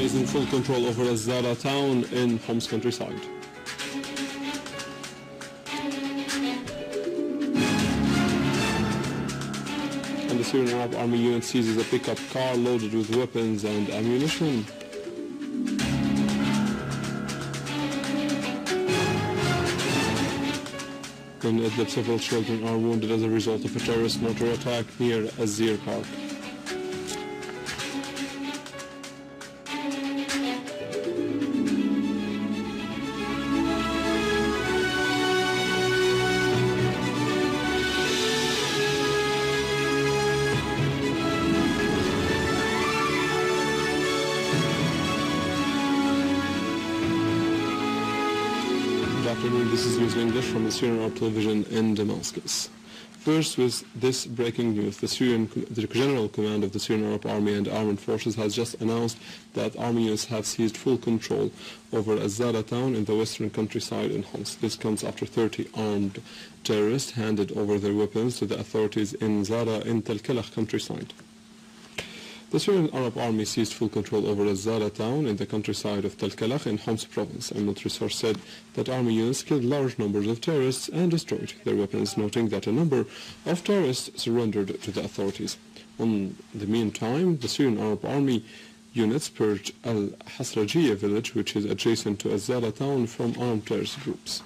is in full control over a Zareh town in Homs countryside. And the Syrian Arab Army unit seizes a pickup car loaded with weapons and ammunition. In Idleb, several children are wounded as a result of a terrorist mortar attack near Zir Park. Good afternoon, this is News in English from the Syrian Arab Television in Damascus. First, with this breaking news, the General Command of the Syrian Arab Army and Armed Forces has just announced that army units have seized full control over a Zareh town in the western countryside in Homs. This comes after 30 armed terrorists handed over their weapons to the authorities in Zareh in Tel-Kalakh countryside. The Syrian Arab Army seized full control over a Zareh town in the countryside of Tel-Kalakh in Homs province. A military source said that army units killed large numbers of terrorists and destroyed their weapons, noting that a number of terrorists surrendered to the authorities. In the meantime, the Syrian Arab Army units purged al-Hasrajiyya village, which is adjacent to a Zareh town, from armed terrorist groups.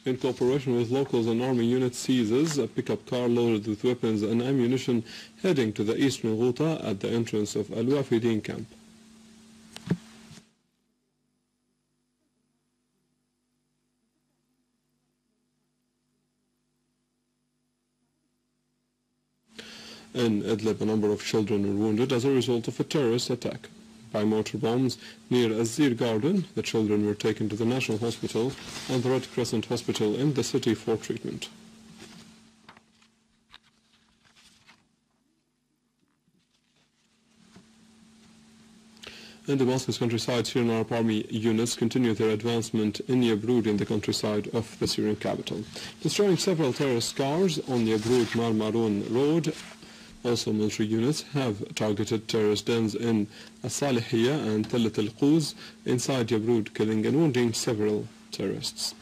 In cooperation with locals, an army unit seizes a pickup car loaded with weapons and ammunition heading to the eastern Ghouta at the entrance of al-Wafidin camp. In Idleb, a number of children were wounded as a result of a terrorist attack by mortar bombs near a Zir garden. The children were taken to the National Hospital and the Red Crescent Hospital in the city for treatment. In Damascus countryside, Syrian Arab Army units continue their advancement in Yabroud in the countryside of the Syrian capital, destroying several terrorist cars on the Yabroud-Marmaroun road. Also, military units have targeted terrorist dens in As-Salihiyya and Tellet al-Quz inside Yabroud, killing and wounding several terrorists.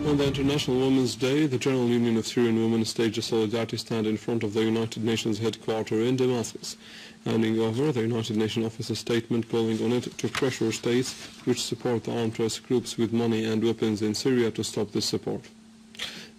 On the International Women's Day, the General Union of Syrian Women staged a solidarity stand in front of the United Nations headquarters in Damascus, handing over the United Nations office a statement calling on it to pressure states which support the armed terrorist groups with money and weapons in Syria to stop this support.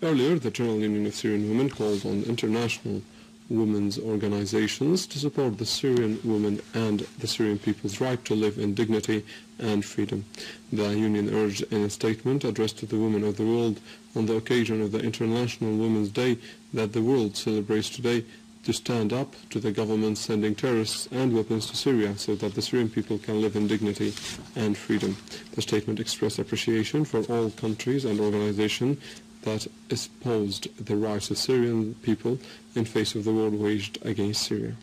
Earlier, the General Union of Syrian Women called on international women's organizations to support the Syrian women and the Syrian people's right to live in dignity and freedom. The union urged in a statement addressed to the women of the world on the occasion of the International Women's Day that the world celebrates today to stand up to the government sending terrorists and weapons to Syria so that the Syrian people can live in dignity and freedom. The statement expressed appreciation for all countries and organizations that espoused the rights of Syrian people in face of the war waged against Syria.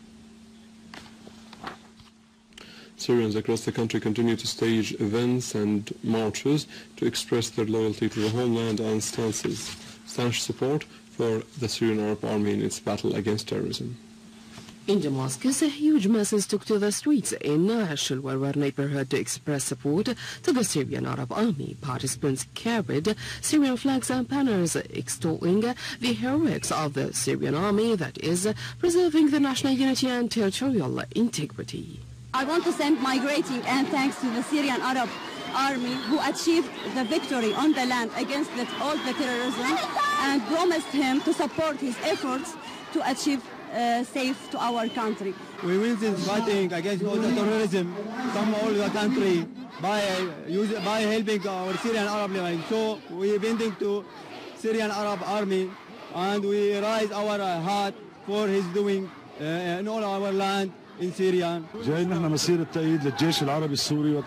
Syrians across the country continue to stage events and marches to express their loyalty to the homeland and staunch support for the Syrian Arab Army in its battle against terrorism. In Damascus, huge masses took to the streets in Shulwarwar neighborhood to express support to the Syrian Arab Army. Participants carried Syrian flags and banners extolling the heroics of the Syrian Army that is preserving the national unity and territorial integrity. I want to send my greeting and thanks to the Syrian Arab Army who achieved the victory on the land against all the terrorism and promised him to support his efforts to achieve safe to our country. We will be fighting against all the terrorism from all the country by helping our Syrian Arab League. So we are intending to Syrian Arab Army, and we raise our heart for his doing in all our land in Syria.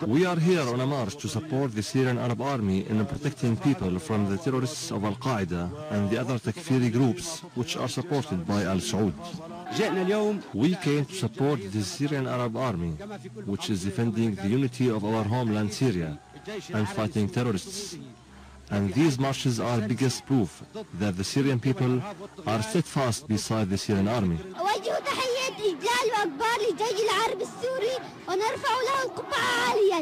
We are here on a march to support the Syrian Arab Army in protecting people from the terrorists of Al-Qaeda and the other Takfiri groups which are supported by al-Saud. We came to support the Syrian Arab Army, which is defending the unity of our homeland Syria and fighting terrorists. And these marches are biggest proof that the Syrian people are steadfast beside the Syrian army.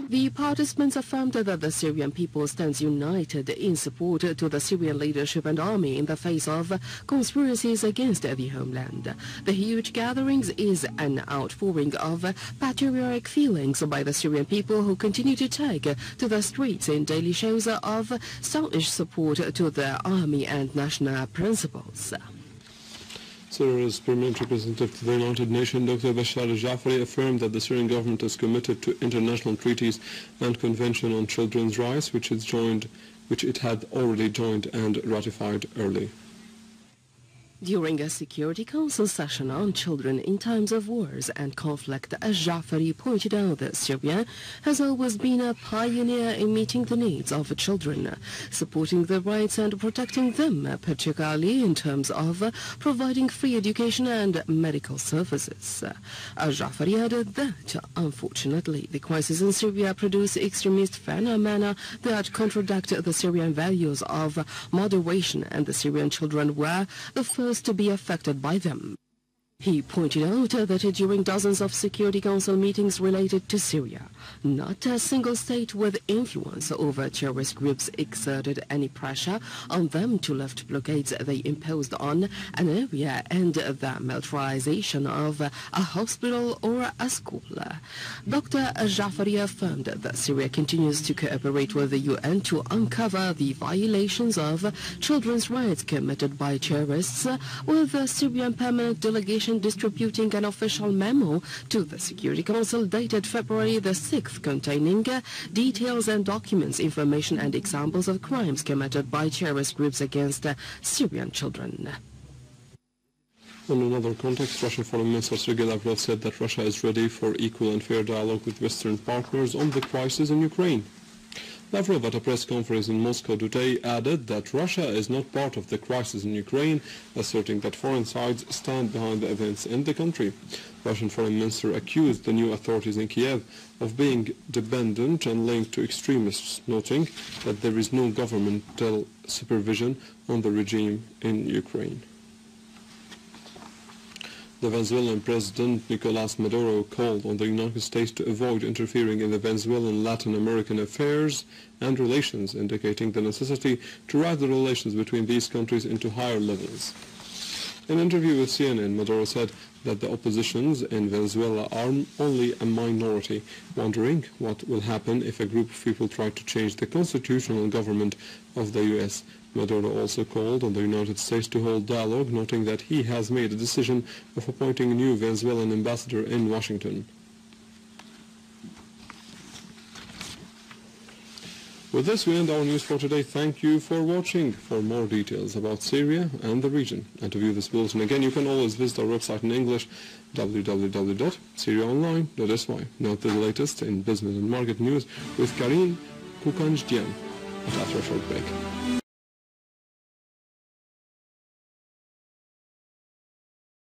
The participants affirmed that the Syrian people stands united in support to the Syrian leadership and army in the face of conspiracies against the homeland. The huge gatherings is an outpouring of patriotic feelings by the Syrian people who continue to take to the streets in daily shows of staunch support to the army and national principles. Syria's permanent representative to the United Nations, Dr. Bashar Jaafari, affirmed that the Syrian government is committed to international treaties and Convention on Children's Rights, which it had already joined and ratified early. During a Security Council session on children in times of wars and conflict, Jaafari pointed out that Syria has always been a pioneer in meeting the needs of children, supporting their rights and protecting them, particularly in terms of providing free education and medical services. Jaafari added that, unfortunately, the crisis in Syria produced extremist phenomena that contradict the Syrian values of moderation, and the Syrian children were the first to be affected by them. He pointed out that during dozens of Security Council meetings related to Syria, not a single state with influence over terrorist groups exerted any pressure on them to lift blockades they imposed on an area and the militarization of a hospital or a school. Dr. Jaafari affirmed that Syria continues to cooperate with the UN to uncover the violations of children's rights committed by terrorists, with the Syrian permanent delegation distributing an official memo to the Security Council dated February the 6th containing details and documents, information and examples of crimes committed by terrorist groups against Syrian children. In another context, Russian Foreign Minister Sergei Lavrov said that Russia is ready for equal and fair dialogue with Western partners on the crisis in Ukraine. Lavrov, at a press conference in Moscow today, added that Russia is not part of the crisis in Ukraine, asserting that foreign sides stand behind the events in the country. Russian Foreign Minister accused the new authorities in Kiev of being dependent and linked to extremists, noting that there is no governmental supervision on the regime in Ukraine. The Venezuelan President Nicolas called on the United States to avoid interfering in the Venezuelan Latin American affairs and relations, indicating the necessity to drive the relations between these countries into higher levels. In an interview with CNN, Maduro said that the oppositions in Venezuela are only a minority, wondering what will happen if a group of people try to change the constitutional government of the U.S. Maduro also called on the United States to hold dialogue, noting that he has made a decision of appointing a new Venezuelan ambassador in Washington. With this, we end our news for today. Thank you for watching. For more details about Syria and the region, and to view this bulletin again, you can always visit our website in English, www.syriaonline.sy. Now to the latest in business and market news with Karin Kukanjdian after a short break.